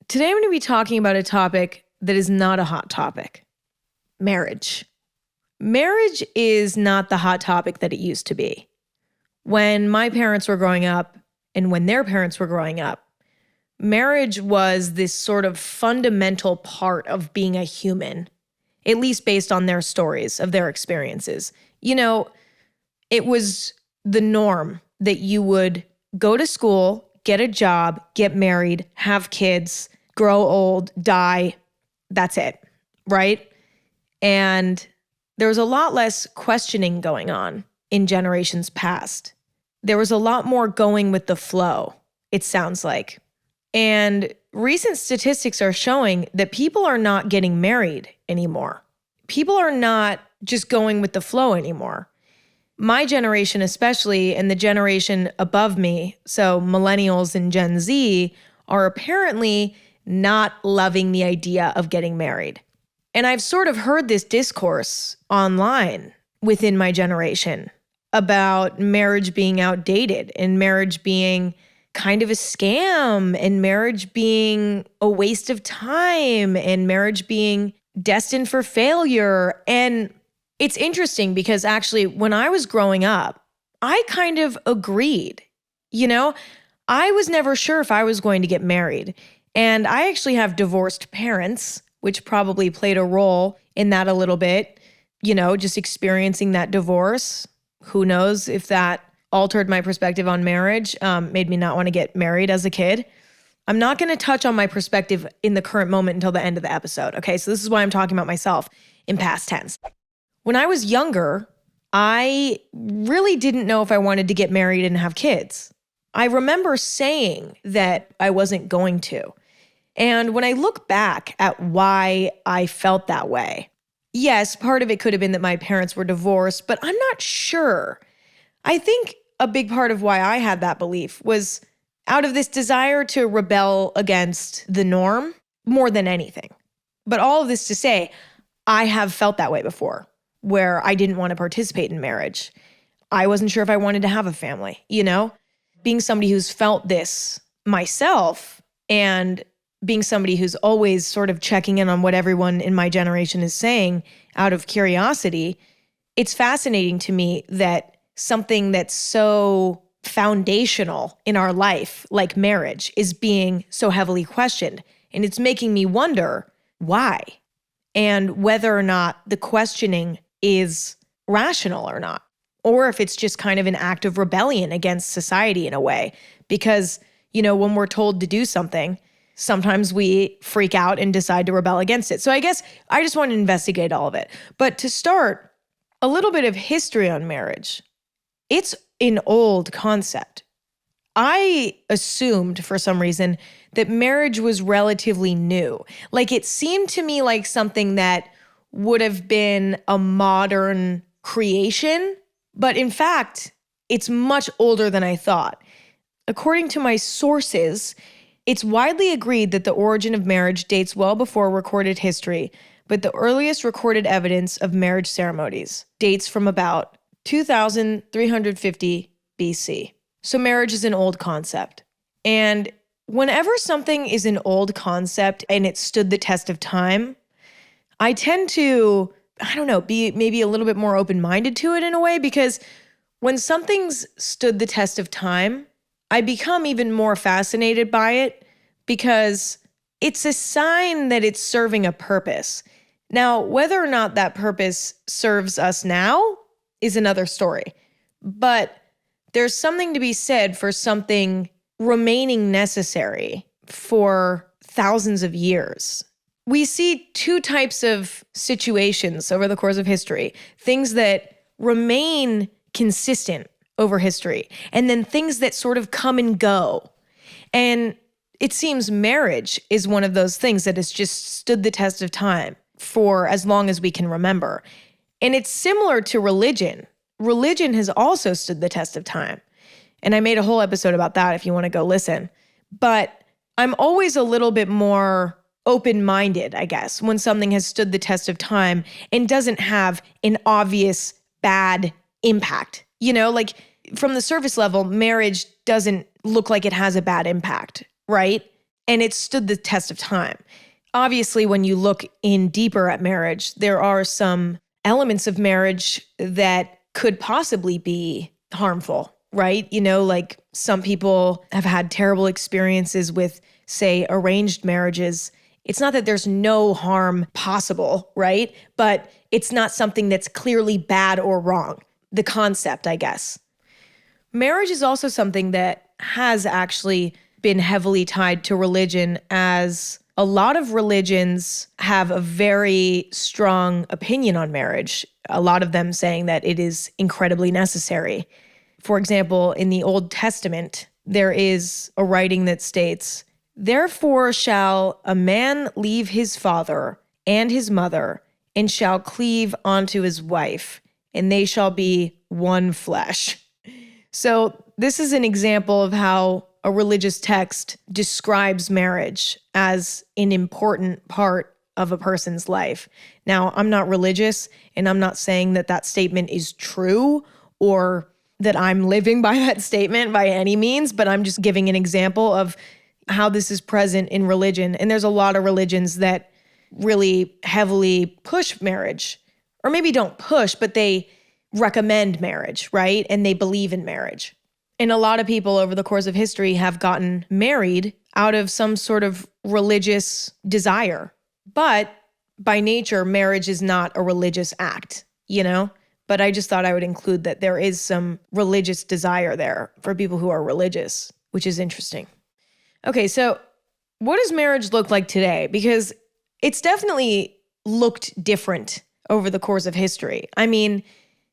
Today I'm going to be talking about a topic that is not a hot topic. Marriage. Marriage is not the hot topic that it used to be. When my parents were growing up and when their parents were growing up, marriage was this sort of fundamental part of being a human, at least based on their stories of their experiences. You know, it was the norm that you would go to school, get a job, get married, have kids, grow old, die. That's it, right? And there was a lot less questioning going on in generations past. There was a lot more going with the flow, it sounds like. And recent statistics are showing that people are not getting married anymore. People are not just going with the flow anymore. My generation especially, and the generation above me, so millennials and Gen Z, are apparently not loving the idea of getting married. And I've sort of heard this discourse online within my generation about marriage being outdated and marriage being kind of a scam and marriage being a waste of time and marriage being destined for failure. And it's interesting because actually when I was growing up, I kind of agreed. You know, I was never sure if I was going to get married. And I actually have divorced parents, which probably played a role in that a little bit, you know, just experiencing that divorce. Who knows if that altered my perspective on marriage, made me not want to get married as a kid. I'm not going to touch on my perspective in the current moment until the end of the episode, okay? So this is why I'm talking about myself in past tense. When I was younger, I really didn't know if I wanted to get married and have kids. I remember saying that I wasn't going to. And when I look back at why I felt that way, yes, part of it could have been that my parents were divorced, but I'm not sure. I think a big part of why I had that belief was out of this desire to rebel against the norm more than anything. But all of this to say, I have felt that way before, where I didn't want to participate in marriage. I wasn't sure if I wanted to have a family, you know? Being somebody who's felt this myself and being somebody who's always sort of checking in on what everyone in my generation is saying out of curiosity, it's fascinating to me that something that's so foundational in our life, like marriage, is being so heavily questioned. And it's making me wonder why and whether or not the questioning is rational or not, or if it's just kind of an act of rebellion against society in a way. Because, you know, when we're told to do something, sometimes we freak out and decide to rebel against it. So I guess I just want to investigate all of it. But to start, a little bit of history on marriage. It's an old concept. I assumed for some reason that marriage was relatively new. Like it seemed to me like something that would have been a modern creation, but in fact, it's much older than I thought. According to my sources, it's widely agreed that the origin of marriage dates well before recorded history, but the earliest recorded evidence of marriage ceremonies dates from about 2350 BC. So marriage is an old concept. And whenever something is an old concept and it stood the test of time, I tend to, be maybe a little bit more open-minded to it in a way, because when something's stood the test of time, I become even more fascinated by it because it's a sign that it's serving a purpose. Now, whether or not that purpose serves us now is another story. But there's something to be said for something remaining necessary for thousands of years. We see two types of situations over the course of history, things that remain consistent over history, and then things that sort of come and go. And it seems marriage is one of those things that has just stood the test of time for as long as we can remember. And it's similar to religion. Religion has also stood the test of time. And I made a whole episode about that if you want to go listen. But I'm always a little bit more open-minded, I guess, when something has stood the test of time and doesn't have an obvious bad impact. You know, like from the surface level, marriage doesn't look like it has a bad impact, right? and it stood the test of time. Obviously, when you look in deeper at marriage, there are some elements of marriage that could possibly be harmful, right? Like some people have had terrible experiences with, say, arranged marriages. It's not that there's no harm possible, right? But it's not something that's clearly bad or wrong. The concept, I guess. Marriage is also something that has actually been heavily tied to religion, as a lot of religions have a very strong opinion on marriage, a lot of them saying that it is incredibly necessary. For example, in the Old Testament, there is a writing that states, "Therefore shall a man leave his father and his mother, and shall cleave unto his wife, and they shall be one flesh." So this is an example of how a religious text describes marriage as an important part of a person's life. Now, I'm not religious, and I'm not saying that that statement is true or that I'm living by that statement by any means, but I'm just giving an example of how this is present in religion. And there's a lot of religions that really heavily push marriage, or maybe don't push, but they recommend marriage, right? And they believe in marriage. And a lot of people over the course of history have gotten married out of some sort of religious desire. But by nature, marriage is not a religious act, But I just thought I would include that there is some religious desire there for people who are religious, which is interesting. Okay, so what does marriage look like today? Because it's definitely looked different over the course of history. I mean,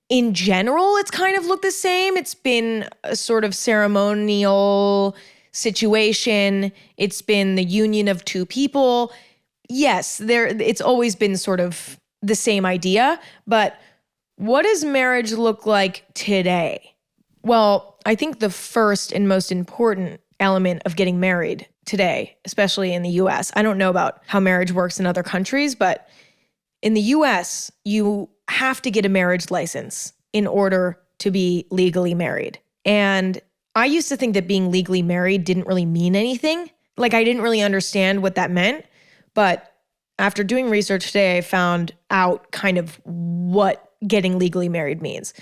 in general, it's kind of looked the same. It's been a sort of ceremonial situation. It's been the union of two people. Yes, it's always been sort of the same idea, but what does marriage look like today? Well, I think the first and most important element of getting married today, especially in the US, I don't know about how marriage works in other countries, but in the US, you have to get a marriage license in order to be legally married. And I used to think that being legally married didn't really mean anything. Like, I didn't really understand what that meant. But after doing research today, I found out kind of what getting legally married means.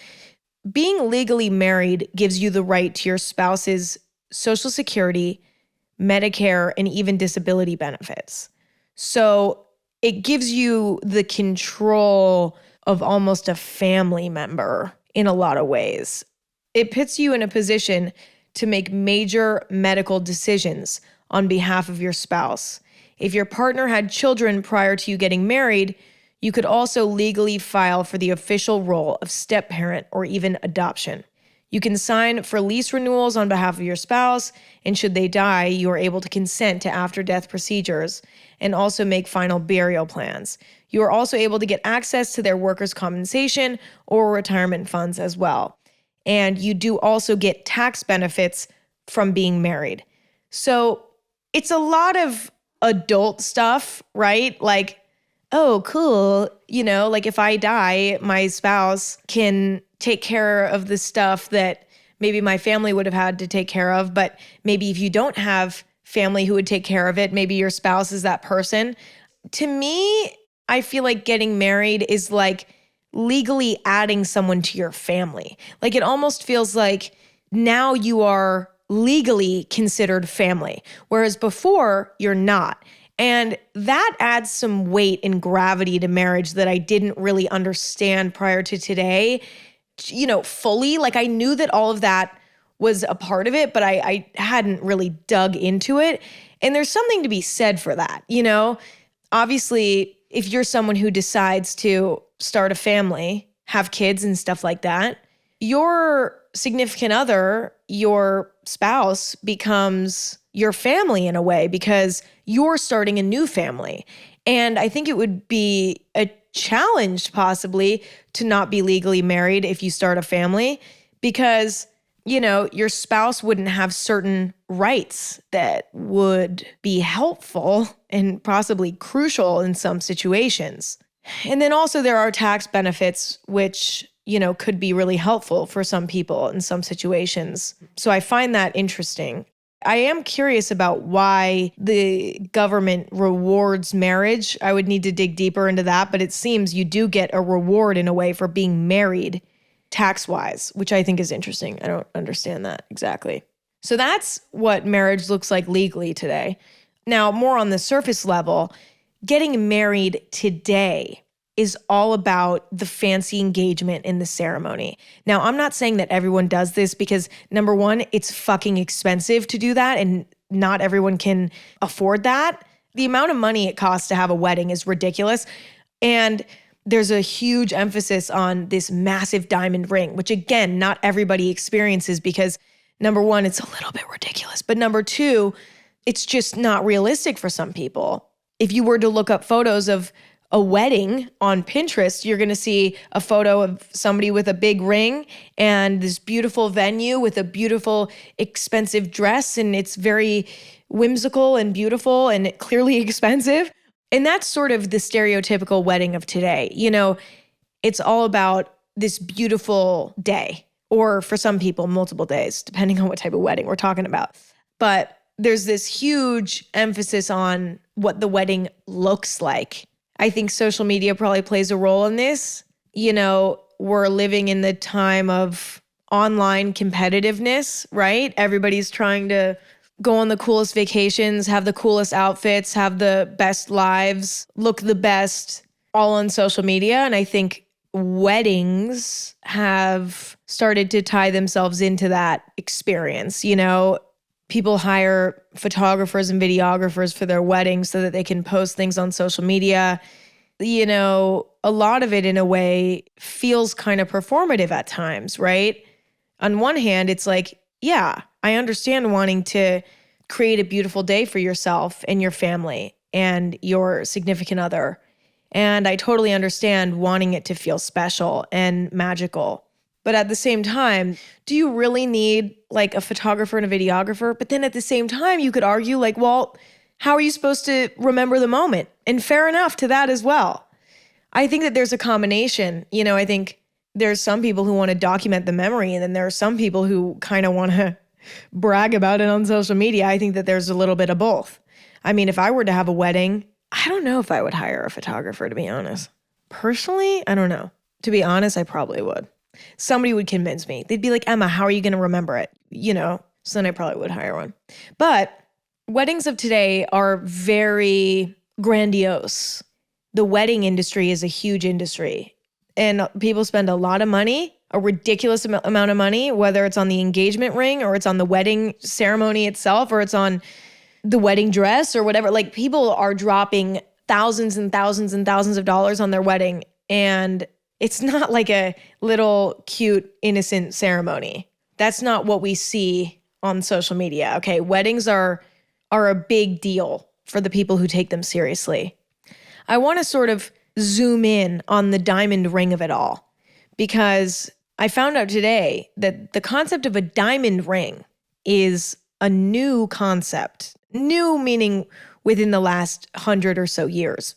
Being legally married gives you the right to your spouse's Social Security, Medicare, and even disability benefits. So it gives you the control of almost a family member in a lot of ways. It puts you in a position to make major medical decisions on behalf of your spouse. If your partner had children prior to you getting married, you could also legally file for the official role of step-parent or even adoption. You can sign for lease renewals on behalf of your spouse, and should they die, you are able to consent to after-death procedures and also make final burial plans. You are also able to get access to their workers' compensation or retirement funds as well. And you do also get tax benefits from being married. So it's a lot of adult stuff, right? Like, oh, cool. Like if I die, my spouse can take care of the stuff that maybe my family would have had to take care of. But maybe if you don't have family who would take care of it, maybe your spouse is that person. To me, I feel like getting married is like legally adding someone to your family. Like it almost feels like now you are legally considered family, whereas before you're not. And that adds some weight and gravity to marriage that I didn't really understand prior to today, fully. Like I knew that all of that was a part of it, but I hadn't really dug into it. And there's something to be said for that, Obviously, if you're someone who decides to start a family, have kids and stuff like that, your significant other, your spouse, becomes your family in a way because you're starting a new family. And I think it would be a challenge possibly to not be legally married if you start a family because, your spouse wouldn't have certain rights that would be helpful and possibly crucial in some situations. And then also there are tax benefits, which, could be really helpful for some people in some situations. So I find that interesting. I am curious about why the government rewards marriage. I would need to dig deeper into that, but it seems you do get a reward in a way for being married tax-wise, which I think is interesting. I don't understand that exactly. So that's what marriage looks like legally today. Now, more on the surface level, getting married today is all about the fancy engagement in the ceremony. Now, I'm not saying that everyone does this because, number one, it's fucking expensive to do that and not everyone can afford that. The amount of money it costs to have a wedding is ridiculous. And there's a huge emphasis on this massive diamond ring, which again, not everybody experiences because number one, it's a little bit ridiculous. But number two, it's just not realistic for some people. If you were to look up photos of a wedding on Pinterest, you're going to see a photo of somebody with a big ring and this beautiful venue with a beautiful, expensive dress. And it's very whimsical and beautiful and clearly expensive. And that's sort of the stereotypical wedding of today. You know, it's all about this beautiful day, or for some people, multiple days, depending on what type of wedding we're talking about. But there's this huge emphasis on what the wedding looks like. I think social media probably plays a role in this. You know, we're living in the time of online competitiveness, right? Everybody's trying to go on the coolest vacations, have the coolest outfits, have the best lives, look the best, all on social media. And I think weddings have started to tie themselves into that experience. You know, people hire photographers and videographers for their weddings so that they can post things on social media. You know, a lot of it in a way feels kind of performative at times, right? On one hand, it's like, yeah, I understand wanting to create a beautiful day for yourself and your family and your significant other. And I totally understand wanting it to feel special and magical. But at the same time, do you really need like a photographer and a videographer? But then at the same time, you could argue like, well, how are you supposed to remember the moment? And fair enough to that as well. I think that there's a combination. You know, I think there's some people who want to document the memory, and then there are some people who kind of want to brag about it on social media. I think that there's a little bit of both. I mean, if I were to have a wedding, I don't know if I would hire a photographer, to be honest. Personally, I don't know. To be honest, I probably would. Somebody would convince me. They'd be like, Emma, how are you going to remember it? You know, so then I probably would hire one. But weddings of today are very grandiose. The wedding industry is a huge industry. And people spend a lot of money, a ridiculous amount of money, whether it's on the engagement ring or it's on the wedding ceremony itself or it's on the wedding dress or whatever. Like, people are dropping thousands and thousands and thousands of dollars on their wedding. And it's not like a little cute, innocent ceremony. That's not what we see on social media. Okay, weddings are a big deal for the people who take them seriously. I want to sort of zoom in on the diamond ring of it all, because I found out today that the concept of a diamond ring is a new concept. New meaning within the last 100 or so years.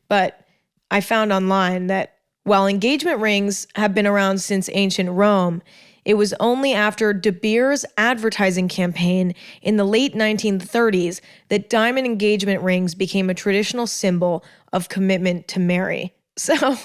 But I found online that while engagement rings have been around since ancient Rome, it was only after De Beers' advertising campaign in the late 1930s that diamond engagement rings became a traditional symbol of commitment to marry. So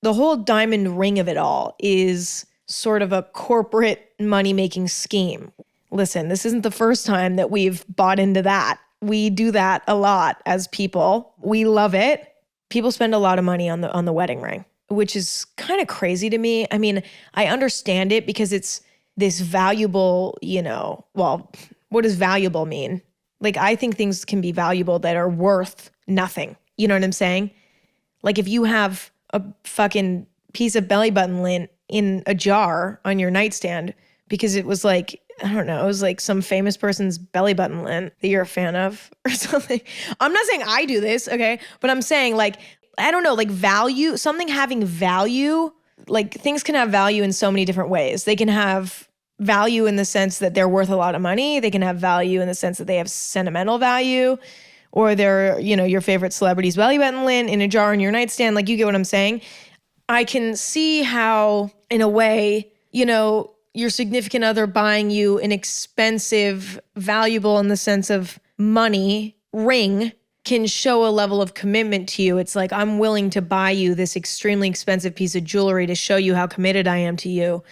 the whole diamond ring of it all is sort of a corporate money-making scheme. Listen, this isn't the first time that we've bought into that. We do that a lot as people. We love it. People spend a lot of money on the wedding ring, which is kind of crazy to me. I mean, I understand it because it's this valuable, you know, well, what does valuable mean? Like, I think things can be valuable that are worth nothing. You know what I'm saying? Like, if you have a fucking piece of belly button lint in a jar on your nightstand because it was like, I don't know, it was like some famous person's belly button lint that you're a fan of or something. I'm not saying I do this, okay? But I'm saying, like, I don't know, like value, something having value, like things can have value in so many different ways. They can have value in the sense that they're worth a lot of money. They can have value in the sense that they have sentimental value, or they're, you know, your favorite celebrity's belly button lint in a jar on your nightstand. Like, you get what I'm saying? I can see how, in a way, you know, your significant other buying you an expensive, valuable in the sense of money ring can show a level of commitment to you. It's like, I'm willing to buy you this extremely expensive piece of jewelry to show you how committed I am to you.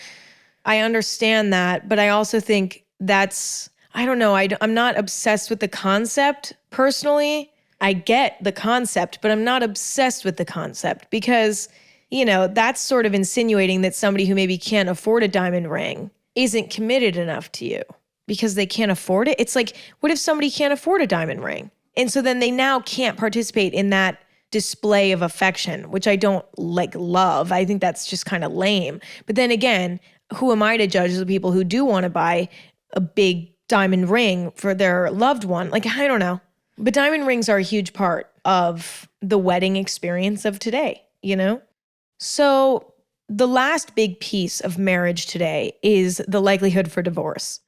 I understand that, but I also think that's, I don't know, I'm not obsessed with the concept personally. I get the concept, but I'm not obsessed with the concept because, that's sort of insinuating that somebody who maybe can't afford a diamond ring isn't committed enough to you because they can't afford it. It's like, what if somebody can't afford a diamond ring? And so then they now can't participate in that display of affection, which I don't love. I think that's just kind of lame. But then again, who am I to judge the people who do want to buy a big diamond ring for their loved one? I don't know. But diamond rings are a huge part of the wedding experience of today, So the last big piece of marriage today is the likelihood for divorce.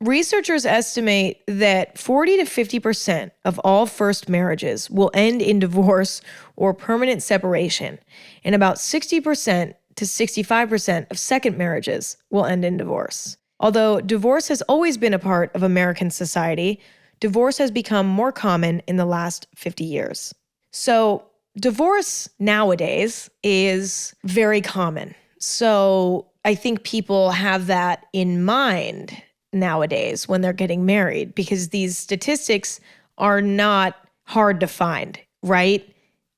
Researchers estimate that 40 to 50% of all first marriages will end in divorce or permanent separation, and about 60% to 65% of second marriages will end in divorce. Although divorce has always been a part of American society, divorce has become more common in the last 50 years. So divorce nowadays is very common. So I think people have that in mind nowadays when they're getting married because these statistics are not hard to find, right?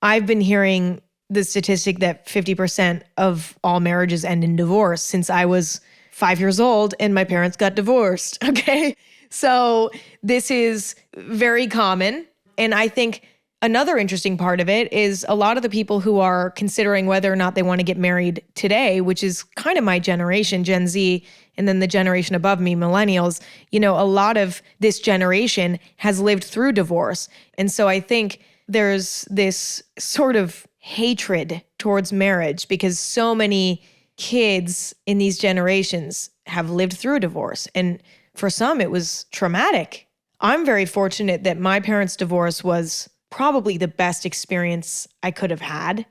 I've been hearing the statistic that 50% of all marriages end in divorce since I was 5 years old and my parents got divorced, okay? So this is very common. And I think another interesting part of it is a lot of the people who are considering whether or not they want to get married today, which is kind of my generation, Gen Z, and then the generation above me, millennials, a lot of this generation has lived through divorce. And so I think there's this sort of hatred towards marriage because so many kids in these generations have lived through divorce. And for some, it was traumatic. I'm very fortunate that my parents' divorce was probably the best experience I could have had.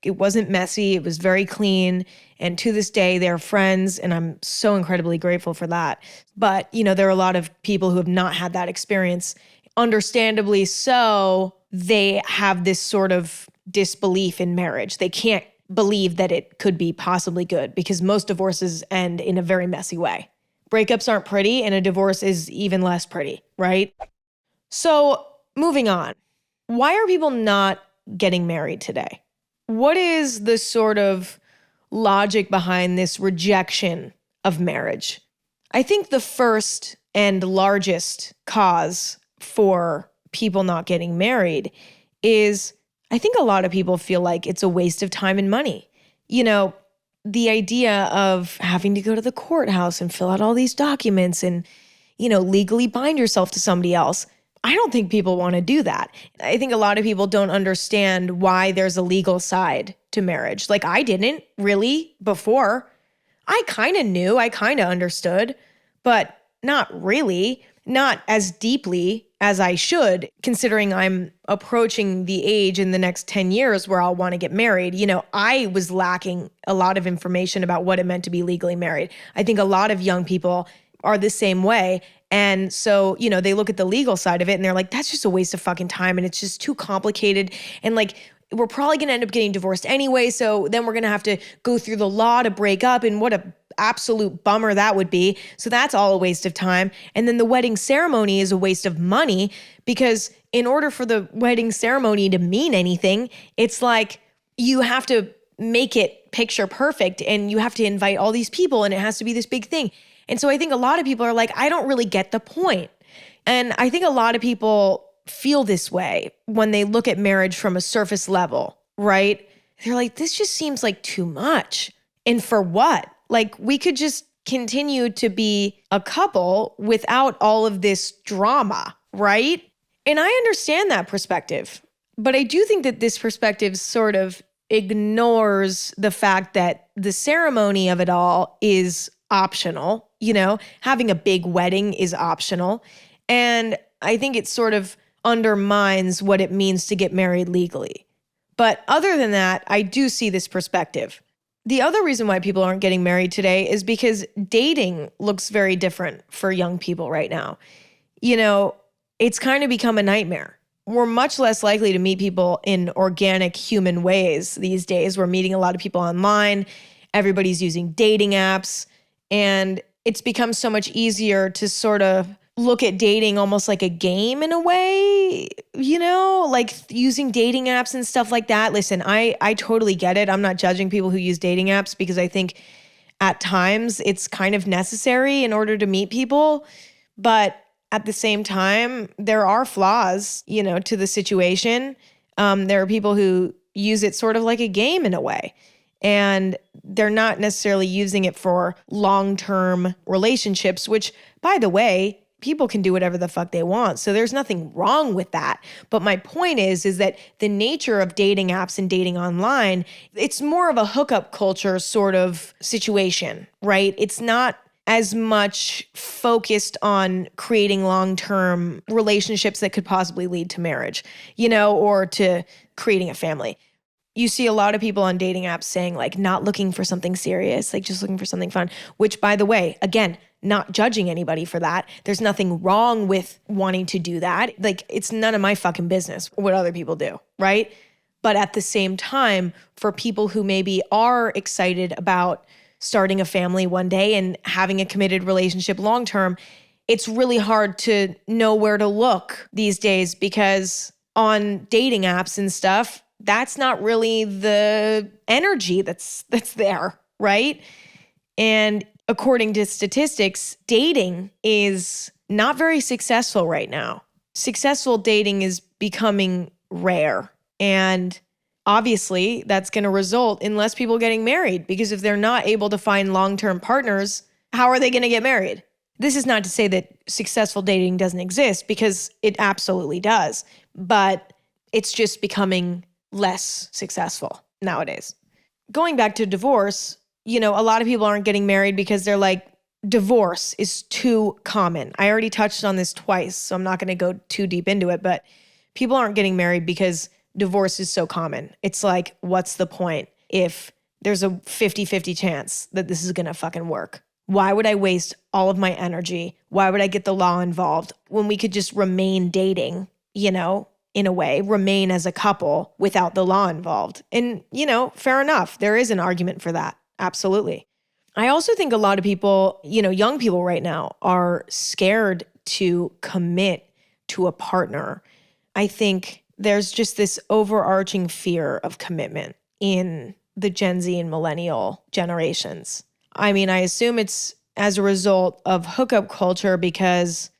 It wasn't messy. It was very clean. And to this day, they're friends. And I'm so incredibly grateful for that. But, there are a lot of people who have not had that experience. Understandably so, they have this sort of disbelief in marriage. They can't believe that it could be possibly good because most divorces end in a very messy way. Breakups aren't pretty and a divorce is even less pretty, right? So moving on, why are people not getting married today? What is the sort of logic behind this rejection of marriage? I think the first and largest cause for people not getting married is I think a lot of people feel like it's a waste of time and money. The idea of having to go to the courthouse and fill out all these documents and, legally bind yourself to somebody else. I don't think people want to do that. I think a lot of people don't understand why there's a legal side to marriage. I didn't really before. I kind of knew, I kind of understood, but not really, not as deeply as I should, considering I'm approaching the age in the next 10 years where I'll want to get married. I was lacking a lot of information about what it meant to be legally married. I think a lot of young people are the same way. And so, they look at the legal side of it and they're like, that's just a waste of fucking time. And it's just too complicated. And we're probably going to end up getting divorced anyway. So then we're going to have to go through the law to break up. And what a absolute bummer that would be. So that's all a waste of time. And then the wedding ceremony is a waste of money because in order for the wedding ceremony to mean anything, it's like you have to make it picture perfect and you have to invite all these people and it has to be this big thing. And so I think a lot of people are like, I don't really get the point. And I think a lot of people feel this way when they look at marriage from a surface level, right? They're like, this just seems like too much. And for what? We could just continue to be a couple without all of this drama, right? And I understand that perspective. But I do think that this perspective sort of ignores the fact that the ceremony of it all is optional. Having a big wedding is optional. And I think it sort of undermines what it means to get married legally. But other than that, I do see this perspective. The other reason why people aren't getting married today is because dating looks very different for young people right now. You know, it's kind of become a nightmare. We're much less likely to meet people in organic human ways these days. We're meeting a lot of people online. Everybody's using dating apps. And it's become so much easier to sort of look at dating almost like a game in a way, like using dating apps and stuff like that. Listen, I totally get it. I'm not judging people who use dating apps because I think at times it's kind of necessary in order to meet people. But at the same time, there are flaws, to the situation. There are people who use it sort of like a game in a way. And they're not necessarily using it for long-term relationships, which, by the way, people can do whatever the fuck they want. So there's nothing wrong with that. But my point is that the nature of dating apps and dating online, it's more of a hookup culture sort of situation, right? It's not as much focused on creating long-term relationships that could possibly lead to marriage, or to creating a family. You see a lot of people on dating apps saying like not looking for something serious, like just looking for something fun, which, by the way, again, not judging anybody for that. There's nothing wrong with wanting to do that. Like, it's none of my fucking business what other people do, right? But at the same time, for people who maybe are excited about starting a family one day and having a committed relationship long-term, it's really hard to know where to look these days because on dating apps and stuff, that's not really the energy that's there, right? And according to statistics, dating is not very successful right now. Successful dating is becoming rare. And obviously, that's going to result in less people getting married because if they're not able to find long-term partners, how are they going to get married? This is not to say that successful dating doesn't exist because it absolutely does, but it's just becoming less successful nowadays. Going back to divorce, a lot of people aren't getting married because they're like, divorce is too common. I already touched on this twice, so I'm not going to go too deep into it, but people aren't getting married because divorce is so common. It's like, what's the point if there's a 50-50 chance that this is going to fucking work? Why would I waste all of my energy? Why would I get the law involved when we could just remain dating, in a way, remain as a couple without the law involved? And, fair enough. There is an argument for that. Absolutely. I also think a lot of people, young people right now are scared to commit to a partner. I think there's just this overarching fear of commitment in the Gen Z and millennial generations. I mean, I assume it's as a result of hookup culture because,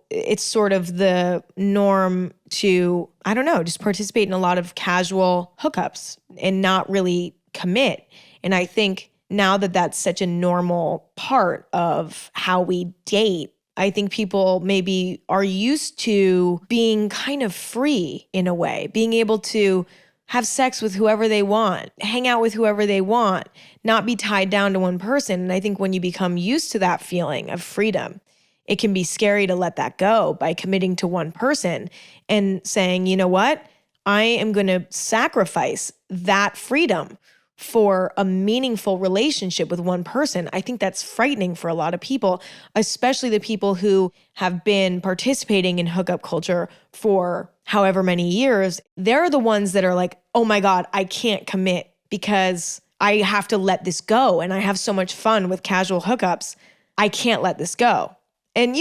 it's sort of the norm to, I don't know, just participate in a lot of casual hookups and not really commit. And I think now that that's such a normal part of how we date, I think people maybe are used to being kind of free in a way, being able to have sex with whoever they want, hang out with whoever they want, not be tied down to one person. And I think when you become used to that feeling of freedom, it can be scary to let that go by committing to one person and saying, you know what, I am going to sacrifice that freedom for a meaningful relationship with one person. I think that's frightening for a lot of people, especially the people who have been participating in hookup culture for however many years. They're the ones that are like, oh my God, I can't commit because I have to let this go. And I have so much fun with casual hookups. I can't let this go. And,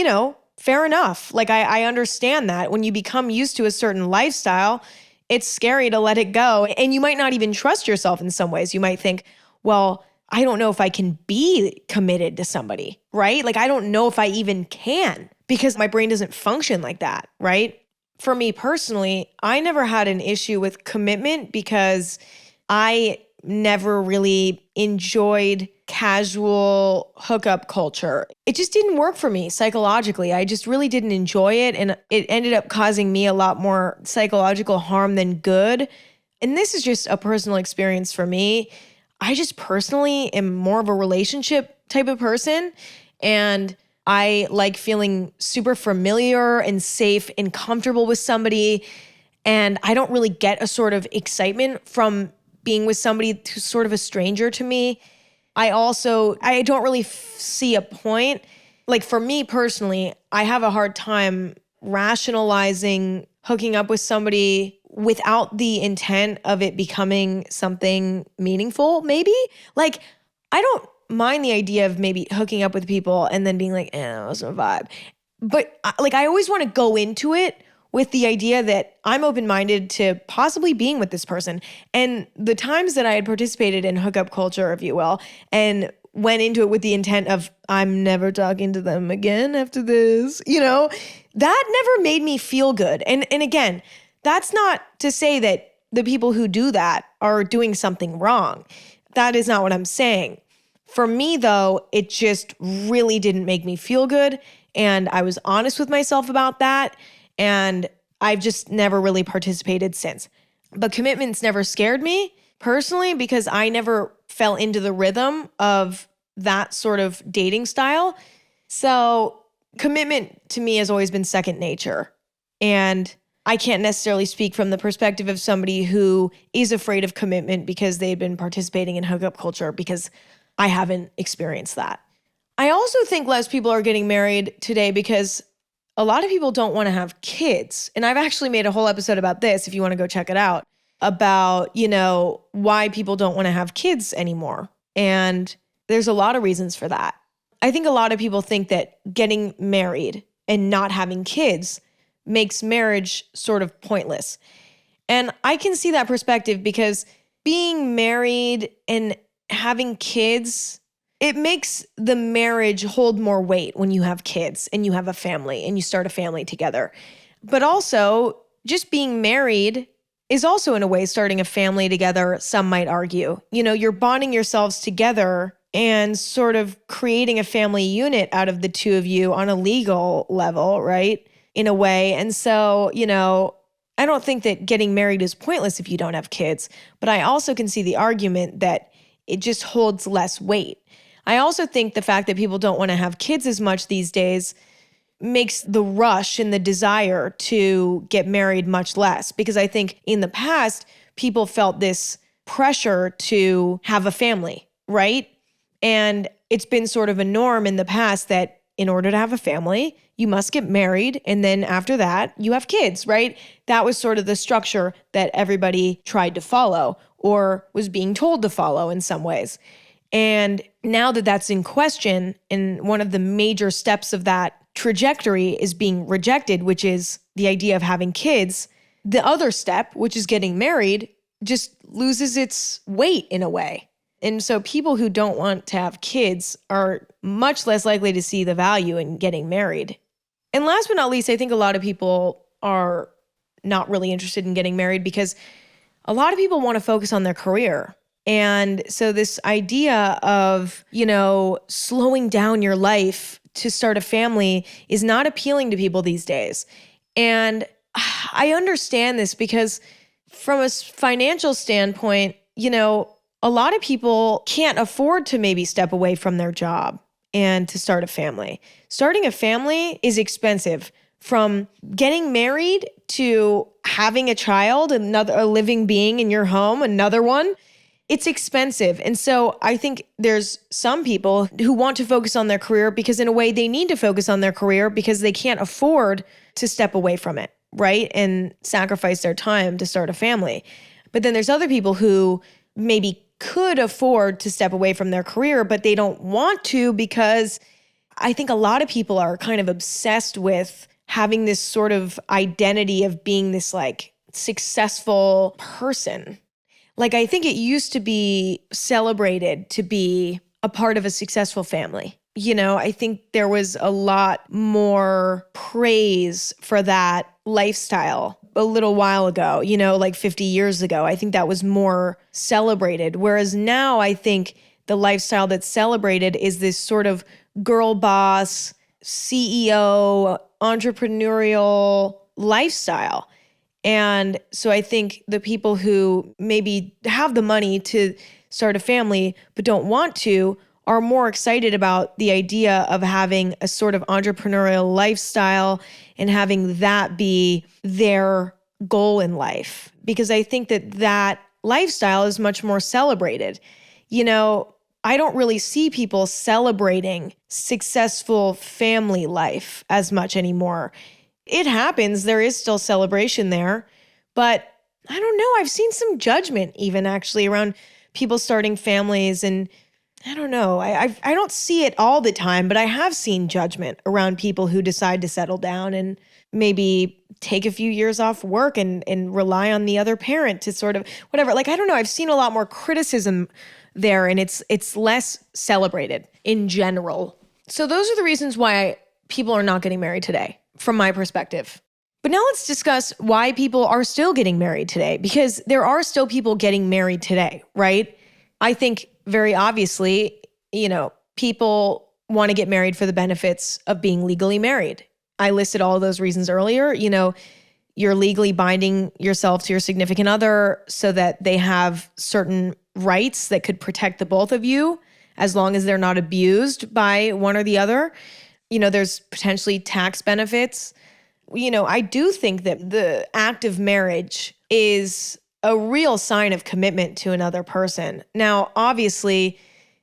fair enough. Like, I understand that when you become used to a certain lifestyle, it's scary to let it go. And you might not even trust yourself in some ways. You might think, well, I don't know if I can be committed to somebody, right? Like, I don't know if I even can because my brain doesn't function like that, right? For me personally, I never had an issue with commitment because I never really enjoyed casual hookup culture. It just didn't work for me psychologically. I just really didn't enjoy it. And it ended up causing me a lot more psychological harm than good. And this is just a personal experience for me. I just personally am more of a relationship type of person. And I like feeling super familiar and safe and comfortable with somebody. And I don't really get a sort of excitement from being with somebody who's sort of a stranger to me. I don't really see a point. Like for me personally, I have a hard time rationalizing hooking up with somebody without the intent of it becoming something meaningful, maybe. Like, I don't mind the idea of maybe hooking up with people and then being like, it wasn't a vibe. But I always want to go into it with the idea that I'm open-minded to possibly being with this person. And the times that I had participated in hookup culture, if you will, and went into it with the intent of, I'm never talking to them again after this, that never made me feel good. And again, that's not to say that the people who do that are doing something wrong. That is not what I'm saying. For me, though, it just really didn't make me feel good. And I was honest with myself about that. And I've just never really participated since. But commitments never scared me personally because I never fell into the rhythm of that sort of dating style. So commitment to me has always been second nature. And I can't necessarily speak from the perspective of somebody who is afraid of commitment because they've been participating in hookup culture, because I haven't experienced that. I also think less people are getting married today because a lot of people don't want to have kids. And I've actually made a whole episode about this, if you want to go check it out, about, why people don't want to have kids anymore. And there's a lot of reasons for that. I think a lot of people think that getting married and not having kids makes marriage sort of pointless. And I can see that perspective because being married and having kids, it makes the marriage hold more weight when you have kids and you have a family and you start a family together. But also, just being married is also in a way starting a family together, some might argue. You're bonding yourselves together and sort of creating a family unit out of the two of you on a legal level, right? In a way. And so, I don't think that getting married is pointless if you don't have kids, but I also can see the argument that it just holds less weight. I also think the fact that people don't want to have kids as much these days makes the rush and the desire to get married much less, because I think in the past, people felt this pressure to have a family, right? And it's been sort of a norm in the past that in order to have a family, you must get married, and then after that, you have kids, right? That was sort of the structure that everybody tried to follow or was being told to follow in some ways. And now that that's in question, and one of the major steps of that trajectory is being rejected, which is the idea of having kids, the other step, which is getting married, just loses its weight in a way. And so people who don't want to have kids are much less likely to see the value in getting married. And last but not least, I think a lot of people are not really interested in getting married because a lot of people want to focus on their career. And so this idea of, slowing down your life to start a family is not appealing to people these days. And I understand this because from a financial standpoint, a lot of people can't afford to maybe step away from their job and to start a family. Starting a family is expensive. From getting married to having a child, a living being in your home, another one, it's expensive. And so I think there's some people who want to focus on their career because in a way they need to focus on their career because they can't afford to step away from it, right? And sacrifice their time to start a family. But then there's other people who maybe could afford to step away from their career, but they don't want to because I think a lot of people are kind of obsessed with having this sort of identity of being this successful person. I think it used to be celebrated to be a part of a successful family. I think there was a lot more praise for that lifestyle a little while ago, 50 years ago. I think that was more celebrated. Whereas now I think the lifestyle that's celebrated is this sort of girl boss, CEO, entrepreneurial lifestyle. And so I think the people who maybe have the money to start a family but don't want to are more excited about the idea of having a sort of entrepreneurial lifestyle and having that be their goal in life. Because I think that lifestyle is much more celebrated. I don't really see people celebrating successful family life as much anymore. It happens. There is still celebration there. But I don't know. I've seen some judgment even actually around people starting families. And I don't know. I don't see it all the time, but I have seen judgment around people who decide to settle down and maybe take a few years off work and rely on the other parent to sort of whatever. Like, I don't know. I've seen a lot more criticism there, and it's less celebrated in general. So those are the reasons why people are not getting married today, from my perspective. But now let's discuss why people are still getting married today, because there are still people getting married today, right? I think very obviously, people want to get married for the benefits of being legally married. I listed all of those reasons earlier. You're legally binding yourself to your significant other so that they have certain rights that could protect the both of you as long as they're not abused by one or the other. There's potentially tax benefits. I do think that the act of marriage is a real sign of commitment to another person. Now, obviously,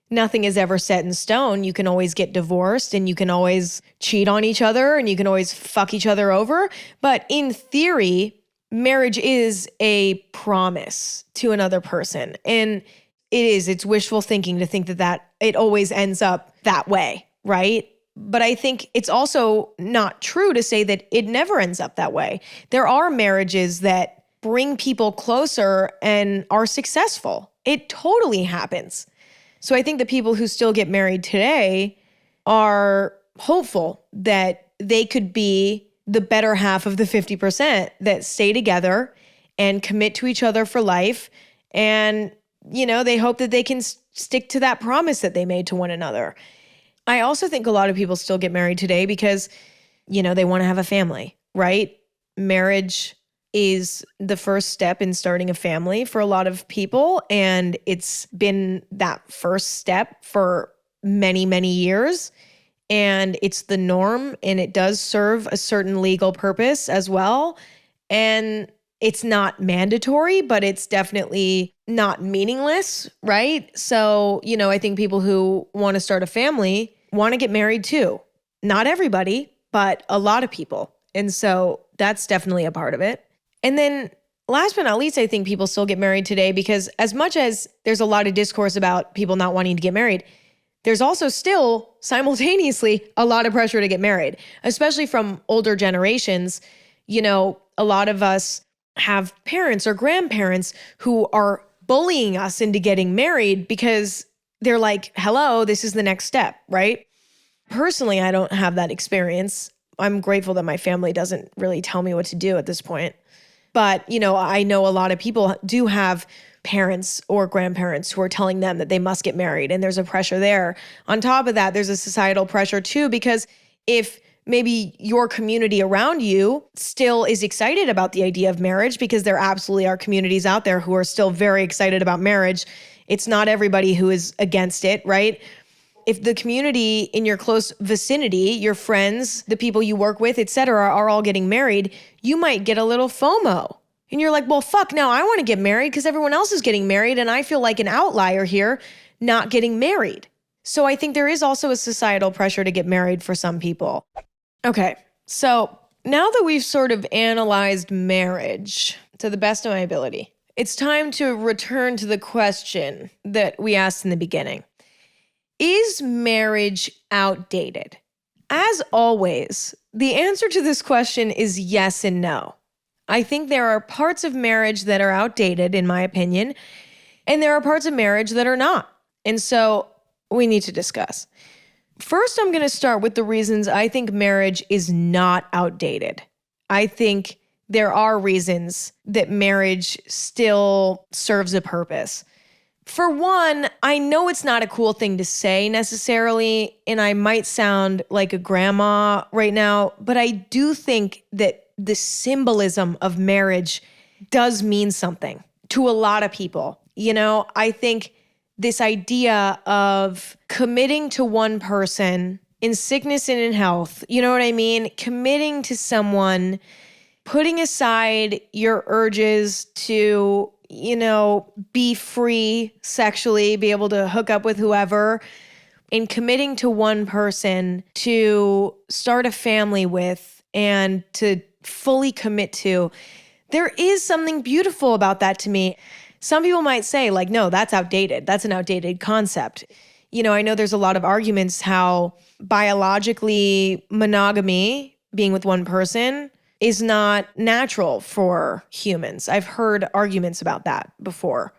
nothing is ever set in stone. You can always get divorced and you can always cheat on each other and you can always fuck each other over. But in theory, marriage is a promise to another person. And it's wishful thinking to think that it always ends up that way, right? But I think it's also not true to say that it never ends up that way. There are marriages that bring people closer and are successful. It totally happens. So I think the people who still get married today are hopeful that they could be the better half of the 50% that stay together and commit to each other for life. And, they hope that they can stick to that promise that they made to one another. I also think a lot of people still get married today because, they want to have a family, right? Marriage is the first step in starting a family for a lot of people. And it's been that first step for many, many years. And it's the norm, and it does serve a certain legal purpose as well. And it's not mandatory, but it's definitely not meaningless, right? So, I think people who want to start a family want to get married too. Not everybody, but a lot of people. And so that's definitely a part of it. And then last but not least, I think people still get married today because as much as there's a lot of discourse about people not wanting to get married, there's also still simultaneously a lot of pressure to get married, especially from older generations. A lot of us have parents or grandparents who are bullying us into getting married because they're like, hello, this is the next step, right? Personally, I don't have that experience. I'm grateful that my family doesn't really tell me what to do at this point. But, I know a lot of people do have parents or grandparents who are telling them that they must get married, and there's a pressure there. On top of that, there's a societal pressure too, because if maybe your community around you still is excited about the idea of marriage, because there absolutely are communities out there who are still very excited about marriage. It's not everybody who is against it, right? If the community in your close vicinity, your friends, the people you work with, et cetera, are all getting married, you might get a little FOMO. And you're like, well, fuck, now I want to get married because everyone else is getting married and I feel like an outlier here not getting married. So I think there is also a societal pressure to get married for some people. Okay, so now that we've sort of analyzed marriage to the best of my ability, it's time to return to the question that we asked in the beginning. Is marriage outdated? As always, the answer to this question is yes and no. I think there are parts of marriage that are outdated, in my opinion, and there are parts of marriage that are not. And so we need to discuss. First, I'm going to start with the reasons I think marriage is not outdated. I think there are reasons that marriage still serves a purpose. For one, I know it's not a cool thing to say necessarily, and I might sound like a grandma right now, but I do think that the symbolism of marriage does mean something to a lot of people. I think this idea of committing to one person in sickness and in health, you know what I mean? Committing to someone, putting aside your urges to, be free sexually, be able to hook up with whoever, and committing to one person to start a family with and to fully commit to, there is something beautiful about that to me. Some people might say, like, no, that's outdated. That's an outdated concept. I know there's a lot of arguments how biologically monogamy, being with one person, is not natural for humans. I've heard arguments about that before.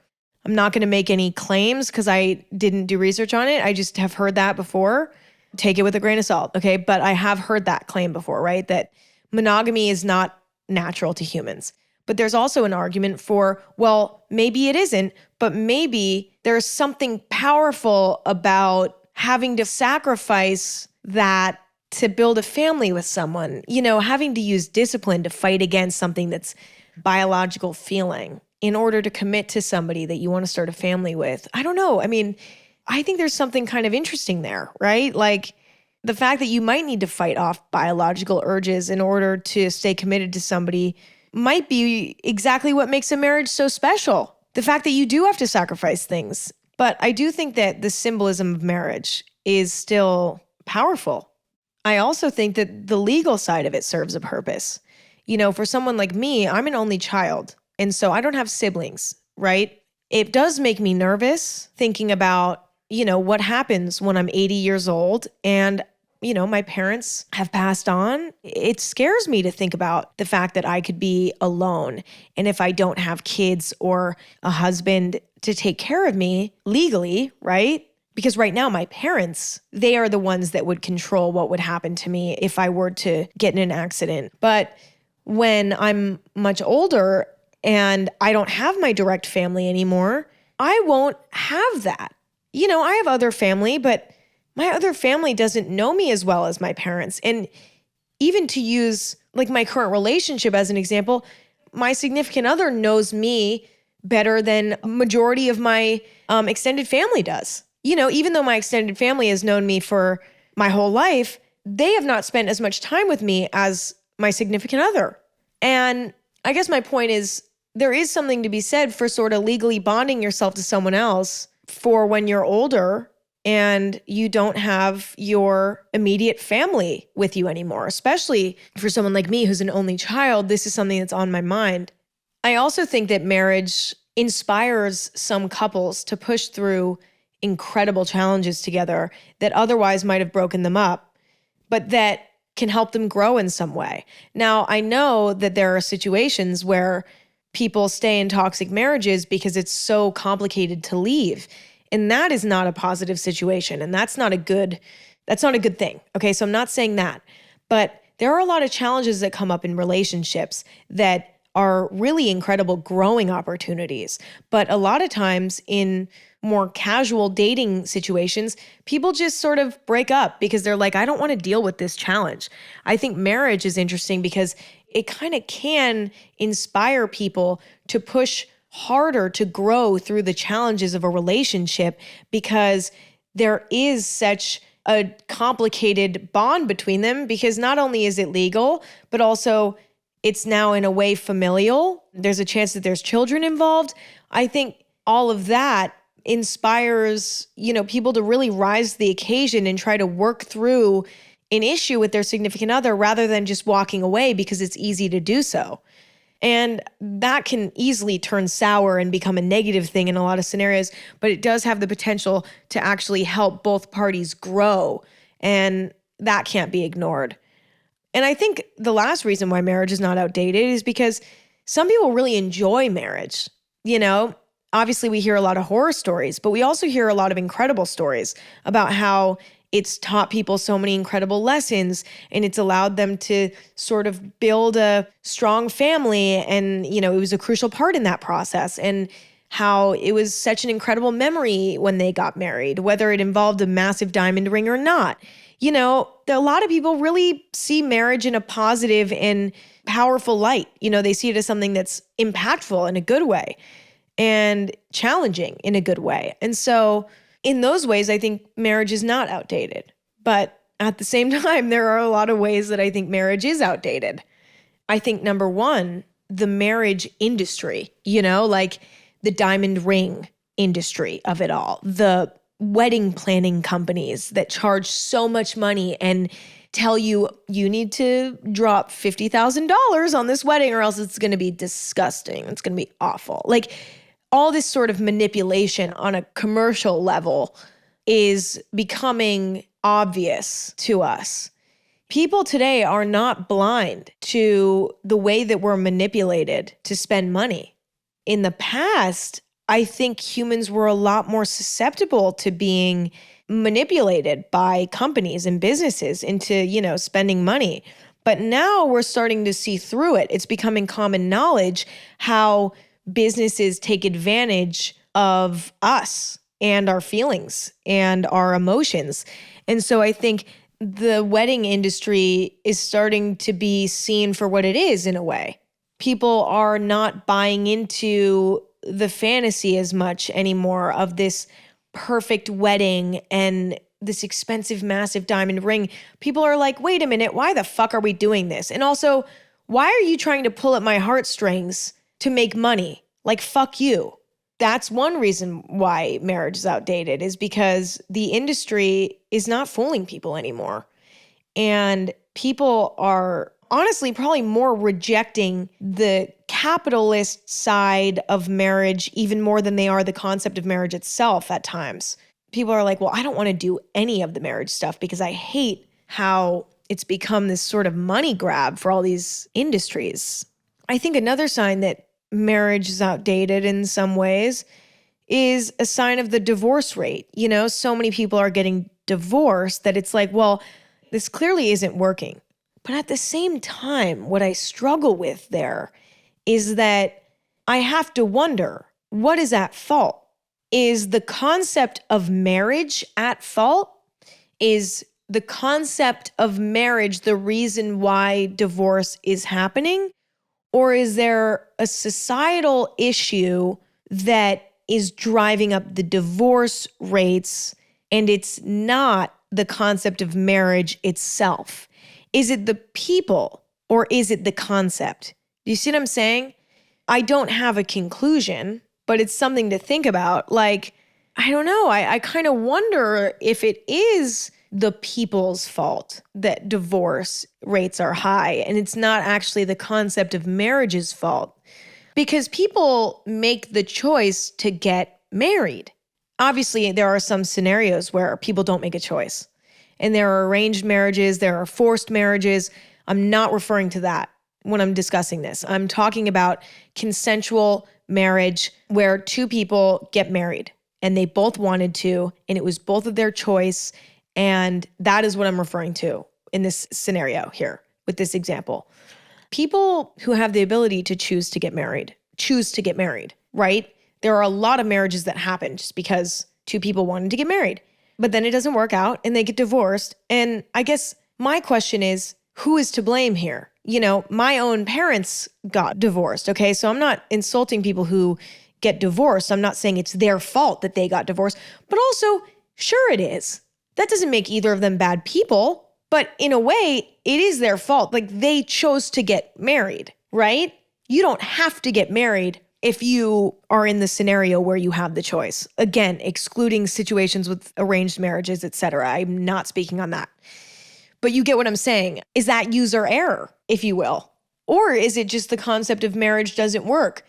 I'm not going to make any claims because I didn't do research on it. I just have heard that before. Take it with a grain of salt, okay? But I have heard that claim before, right? That monogamy is not natural to humans. But there's also an argument for, well, maybe it isn't, but maybe there's something powerful about having to sacrifice that to build a family with someone, having to use discipline to fight against something that's biological feeling in order to commit to somebody that you want to start a family with. I don't know. I mean, I think there's something kind of interesting there, right? Like the fact that you might need to fight off biological urges in order to stay committed to somebody might be exactly what makes a marriage so special. The fact that you do have to sacrifice things. But I do think that the symbolism of marriage is still powerful. I also think that the legal side of it serves a purpose. For someone like me, I'm an only child. And so I don't have siblings, right? It does make me nervous thinking about, what happens when I'm 80 years old and, my parents have passed on. It scares me to think about the fact that I could be alone. And if I don't have kids or a husband to take care of me legally, right? Because right now, my parents, they are the ones that would control what would happen to me if I were to get in an accident. But when I'm much older and I don't have my direct family anymore, I won't have that. I have other family, but my other family doesn't know me as well as my parents. And even to use like my current relationship as an example, my significant other knows me better than a majority of my extended family does. Even though my extended family has known me for my whole life, they have not spent as much time with me as my significant other. And I guess my point is there is something to be said for sort of legally bonding yourself to someone else for when you're older and you don't have your immediate family with you anymore, especially for someone like me who's an only child. This is something that's on my mind. I also think that marriage inspires some couples to push through incredible challenges together that otherwise might have broken them up, but that can help them grow in some way. Now, I know that there are situations where people stay in toxic marriages because it's so complicated to leave. And that is not a positive situation. And that's not a good thing. Okay, so I'm not saying that. But there are a lot of challenges that come up in relationships that are really incredible growing opportunities. But a lot of times in more casual dating situations, people just sort of break up because they're like, I don't want to deal with this challenge. I think marriage is interesting because it kind of can inspire people to push harder to grow through the challenges of a relationship because there is such a complicated bond between them because not only is it legal, but also it's now in a way familial. There's a chance that there's children involved. I think all of that inspires, people to really rise to the occasion and try to work through an issue with their significant other rather than just walking away because it's easy to do so. And that can easily turn sour and become a negative thing in a lot of scenarios, but it does have the potential to actually help both parties grow, and that can't be ignored. And I think the last reason why marriage is not outdated is because some people really enjoy marriage. Obviously we hear a lot of horror stories, but we also hear a lot of incredible stories about how it's taught people so many incredible lessons and it's allowed them to sort of build a strong family. And, it was a crucial part in that process, and how it was such an incredible memory when they got married, whether it involved a massive diamond ring or not. A lot of people really see marriage in a positive and powerful light. They see it as something that's impactful in a good way and challenging in a good way. And so in those ways, I think marriage is not outdated. But at the same time, there are a lot of ways that I think marriage is outdated. I think number one, the marriage industry, the diamond ring industry of it all, the wedding planning companies that charge so much money and tell you need to drop $50,000 on this wedding or else it's going to be disgusting. It's going to be awful. Like all this sort of manipulation on a commercial level is becoming obvious to us. People today are not blind to the way that we're manipulated to spend money. In the past, I think humans were a lot more susceptible to being manipulated by companies and businesses into, spending money. But now we're starting to see through it. It's becoming common knowledge how businesses take advantage of us and our feelings and our emotions. And so I think the wedding industry is starting to be seen for what it is in a way. People are not buying into the fantasy as much anymore of this perfect wedding and this expensive, massive diamond ring. People are like, wait a minute, why the fuck are we doing this? And also, why are you trying to pull at my heartstrings to make money? Like, fuck you. That's one reason why marriage is outdated, is because the industry is not fooling people anymore. And people are honestly probably more rejecting the capitalist side of marriage even more than they are the concept of marriage itself at times. People are like, well, I don't want to do any of the marriage stuff because I hate how it's become this sort of money grab for all these industries. I think another sign that marriage is outdated in some ways is a sign of the divorce rate. So many people are getting divorced that it's like, well, this clearly isn't working. But at the same time, what I struggle with there is that I have to wonder, what is at fault? Is the concept of marriage at fault? Is the concept of marriage the reason why divorce is happening? Or is there a societal issue that is driving up the divorce rates and it's not the concept of marriage itself? Is it the people or is it the concept? Do you see what I'm saying? I don't have a conclusion, but it's something to think about. Like, I don't know. I kind of wonder if it is the people's fault that divorce rates are high and it's not actually the concept of marriage's fault. Because people make the choice to get married. Obviously, there are some scenarios where people don't make a choice. And there are arranged marriages, there are forced marriages. I'm not referring to that when I'm discussing this. I'm talking about consensual marriage where two people get married and they both wanted to, and it was both of their choice. And that is what I'm referring to in this scenario here with this example. People who have the ability to choose to get married, right? There are a lot of marriages that happen just because two people wanted to get married. But then it doesn't work out and they get divorced. And I guess my question is, who is to blame here? My own parents got divorced, okay? So I'm not insulting people who get divorced. I'm not saying it's their fault that they got divorced. But also, sure it is. That doesn't make either of them bad people. But in a way, it is their fault. Like, they chose to get married, right? You don't have to get married if you are in the scenario where you have the choice. Again, excluding situations with arranged marriages, etc. I'm not speaking on that. But you get what I'm saying. Is that user error, if you will? Or is it just the concept of marriage doesn't work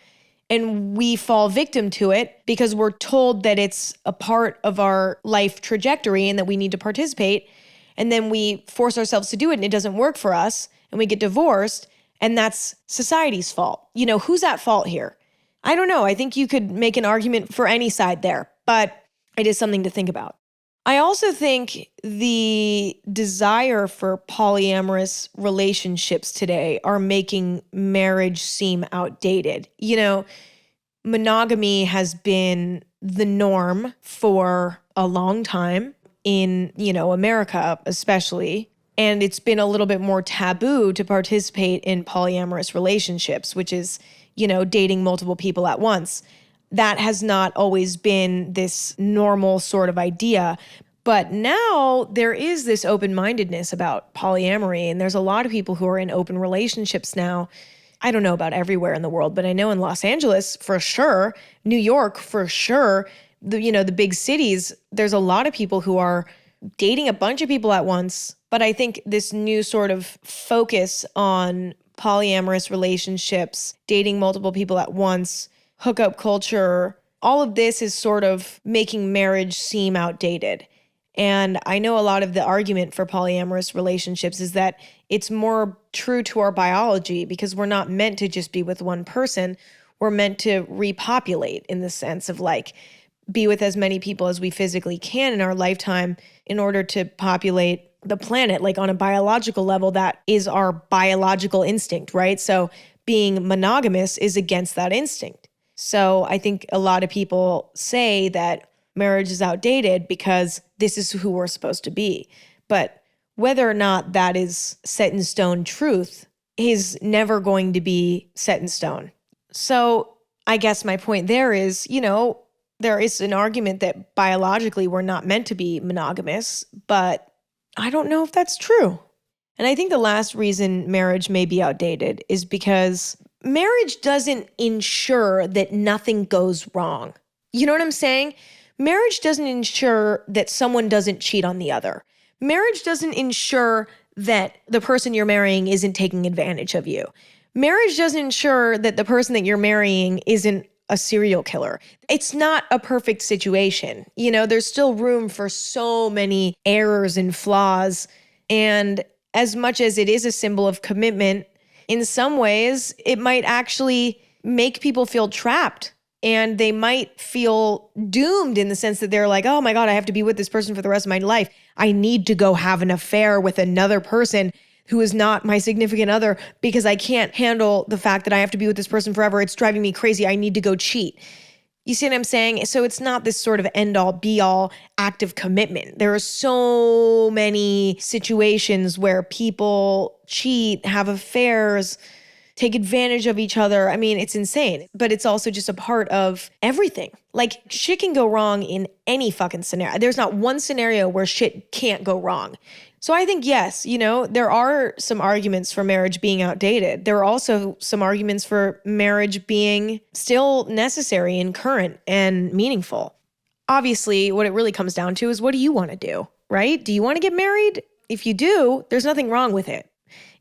and we fall victim to it because we're told that it's a part of our life trajectory and that we need to participate, and then we force ourselves to do it and it doesn't work for us and we get divorced, and that's society's fault? Who's at fault here? I don't know. I think you could make an argument for any side there, but it is something to think about. I also think the desire for polyamorous relationships today are making marriage seem outdated. Monogamy has been the norm for a long time in, America especially. And it's been a little bit more taboo to participate in polyamorous relationships, which is, dating multiple people at once. That has not always been this normal sort of idea. But now there is this open-mindedness about polyamory, and there's a lot of people who are in open relationships now. I don't know about everywhere in the world, but I know in Los Angeles for sure, New York for sure, the big cities, there's a lot of people who are dating a bunch of people at once. But I think this new sort of focus on polyamorous relationships, dating multiple people at once, hookup culture, all of this is sort of making marriage seem outdated. And I know a lot of the argument for polyamorous relationships is that it's more true to our biology because we're not meant to just be with one person. We're meant to repopulate in the sense of like be with as many people as we physically can in our lifetime in order to populate the planet. Like on a biological level, that is our biological instinct, right? So being monogamous is against that instinct. So I think a lot of people say that marriage is outdated because this is who we're supposed to be. But whether or not that is set in stone truth is never going to be set in stone. So I guess my point there is, there is an argument that biologically we're not meant to be monogamous, but I don't know if that's true. And I think the last reason marriage may be outdated is because marriage doesn't ensure that nothing goes wrong. You know what I'm saying? Marriage doesn't ensure that someone doesn't cheat on the other. Marriage doesn't ensure that the person you're marrying isn't taking advantage of you. Marriage doesn't ensure that the person that you're marrying isn't a serial killer. It's not a perfect situation. There's still room for so many errors and flaws. And as much as it is a symbol of commitment, in some ways, it might actually make people feel trapped. And they might feel doomed in the sense that they're like, oh my God, I have to be with this person for the rest of my life. I need to go have an affair with another person who is not my significant other because I can't handle the fact that I have to be with this person forever. It's driving me crazy. I need to go cheat. You see what I'm saying? So it's not this sort of end all be all act of commitment. There are so many situations where people cheat, have affairs, take advantage of each other. I mean, it's insane, but it's also just a part of everything. Like shit can go wrong in any fucking scenario. There's not one scenario where shit can't go wrong. So I think, yes, there are some arguments for marriage being outdated. There are also some arguments for marriage being still necessary and current and meaningful. Obviously, what it really comes down to is what do you want to do, right? Do you want to get married? If you do, there's nothing wrong with it.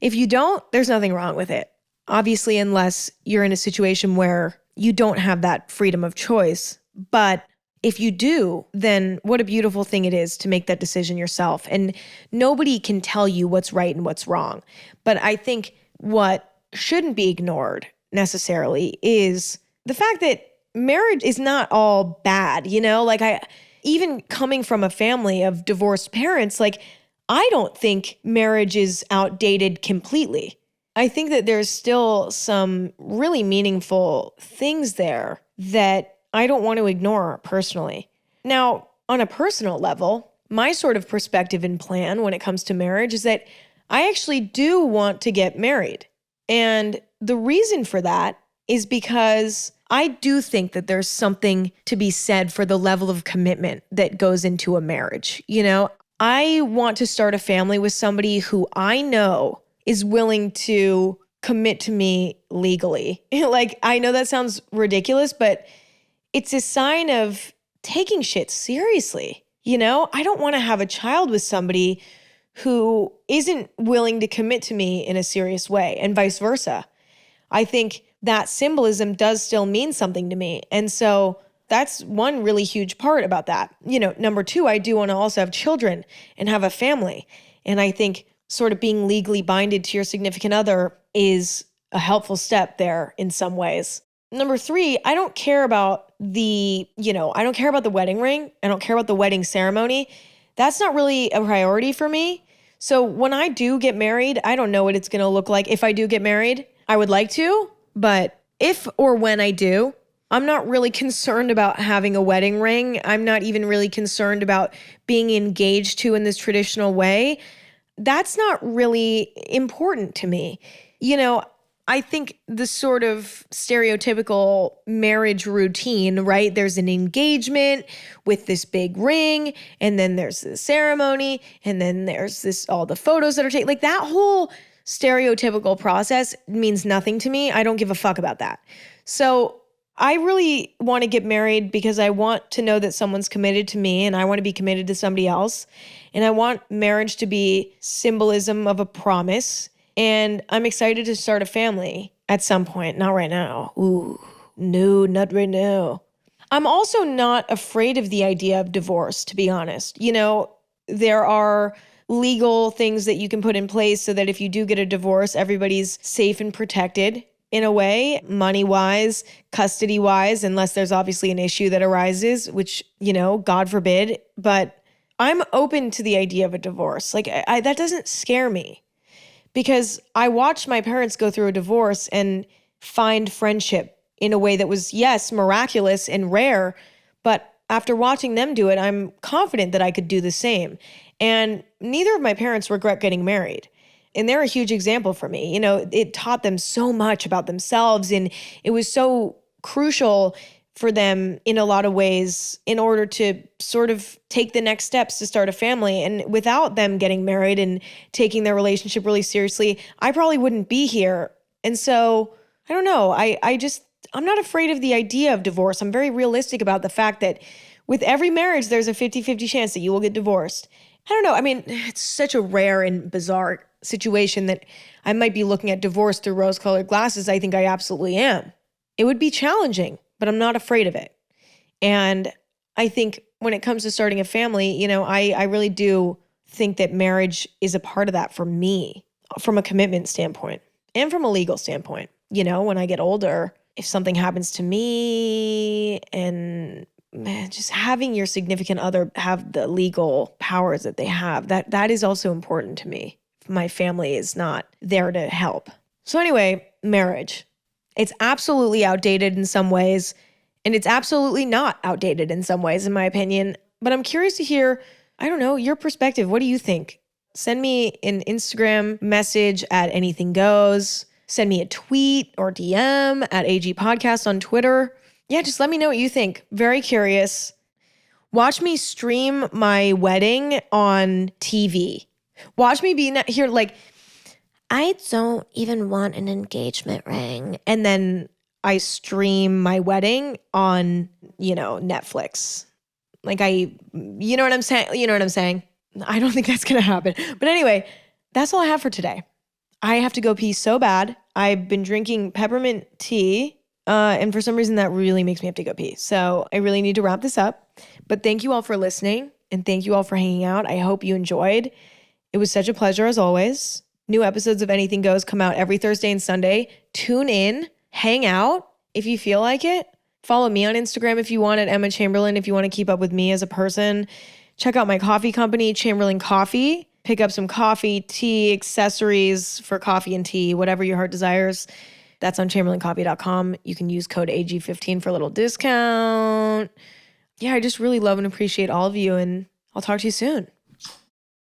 If you don't, there's nothing wrong with it. Obviously, unless you're in a situation where you don't have that freedom of choice. But if you do, then what a beautiful thing it is to make that decision yourself. And nobody can tell you what's right and what's wrong. But I think what shouldn't be ignored necessarily is the fact that marriage is not all bad, even coming from a family of divorced parents, I don't think marriage is outdated completely. I think that there's still some really meaningful things there that I don't want to ignore personally. Now, on a personal level, my sort of perspective and plan when it comes to marriage is that I actually do want to get married. And the reason for that is because I do think that there's something to be said for the level of commitment that goes into a marriage. I want to start a family with somebody who I know is willing to commit to me legally. I know that sounds ridiculous, but it's a sign of taking shit seriously. I don't want to have a child with somebody who isn't willing to commit to me in a serious way and vice versa. I think that symbolism does still mean something to me. And so that's one really huge part about that. Number two, I do want to also have children and have a family. And I think sort of being legally binded to your significant other is a helpful step there in some ways. Number three, I don't care about the wedding ring. I don't care about the wedding ceremony. That's not really a priority for me. So when I do get married, I don't know what it's going to look like. If I do get married, I would like to, but if or when I do, I'm not really concerned about having a wedding ring. I'm not even really concerned about being engaged to in this traditional way. That's not really important to me. I think the sort of stereotypical marriage routine, right? There's an engagement with this big ring, and then there's the ceremony, and then there's all the photos that are taken. That whole stereotypical process means nothing to me. I don't give a fuck about that. So I really want to get married because I want to know that someone's committed to me and I want to be committed to somebody else. And I want marriage to be symbolism of a promise. And I'm excited to start a family at some point, not right now. Ooh, no, not right now. I'm also not afraid of the idea of divorce, to be honest. You know, there are legal things that you can put in place so that if you do get a divorce, everybody's safe and protected in a way, money-wise, custody-wise, unless there's obviously an issue that arises, which, you know, God forbid. But I'm open to the idea of a divorce. Like, that doesn't scare me because I watched my parents go through a divorce and find friendship in a way that was, yes, miraculous and rare, but after watching them do it, I'm confident that I could do the same. And neither of my parents regret getting married. And they're a huge example for me. You know, it taught them so much about themselves, and it was so crucial for them in a lot of ways in order to sort of take the next steps to start a family. And without them getting married and taking their relationship really seriously, I probably wouldn't be here. And so, I don't know, I'm not afraid of the idea of divorce. I'm very realistic about the fact that with every marriage, there's a 50-50 chance that you will get divorced. I don't know. I mean, it's such a rare and bizarre situation that I might be looking at divorce through rose-colored glasses. I think I absolutely am. It would be challenging, but I'm not afraid of it. And I think when it comes to starting a family, you know, I really do think that marriage is a part of that for me from a commitment standpoint and from a legal standpoint. You know, when I get older, if something happens to me and just having your significant other have the legal powers that they have, that is also important to me. My family is not there to help. So anyway, marriage. It's absolutely outdated in some ways, and it's absolutely not outdated in some ways, in my opinion. But I'm curious to hear, I don't know, your perspective. What do you think? Send me an Instagram message at Anything Goes. Send me a tweet or DM at AG Podcast on Twitter. Yeah, just let me know what you think. Very curious. Watch me stream my wedding on TV. Watch me be here like, I don't even want an engagement ring. And then I stream my wedding on, you know, Netflix. Like you know what I'm saying? You know what I'm saying? I don't think that's going to happen. But anyway, that's all I have for today. I have to go pee so bad. I've been drinking peppermint tea, and for some reason that really makes me have to go pee. So I really need to wrap this up. But thank you all for listening, and thank you all for hanging out. I hope you enjoyed. It was such a pleasure as always. New episodes of Anything Goes come out every Thursday and Sunday. Tune in, hang out if you feel like it. Follow me on Instagram if you want at Emma Chamberlain, if you want to keep up with me as a person. Check out my coffee company, Chamberlain Coffee. Pick up some coffee, tea, accessories for coffee and tea, whatever your heart desires. That's on chamberlaincoffee.com. You can use code AG15 for a little discount. Yeah, I just really love and appreciate all of you, and I'll talk to you soon.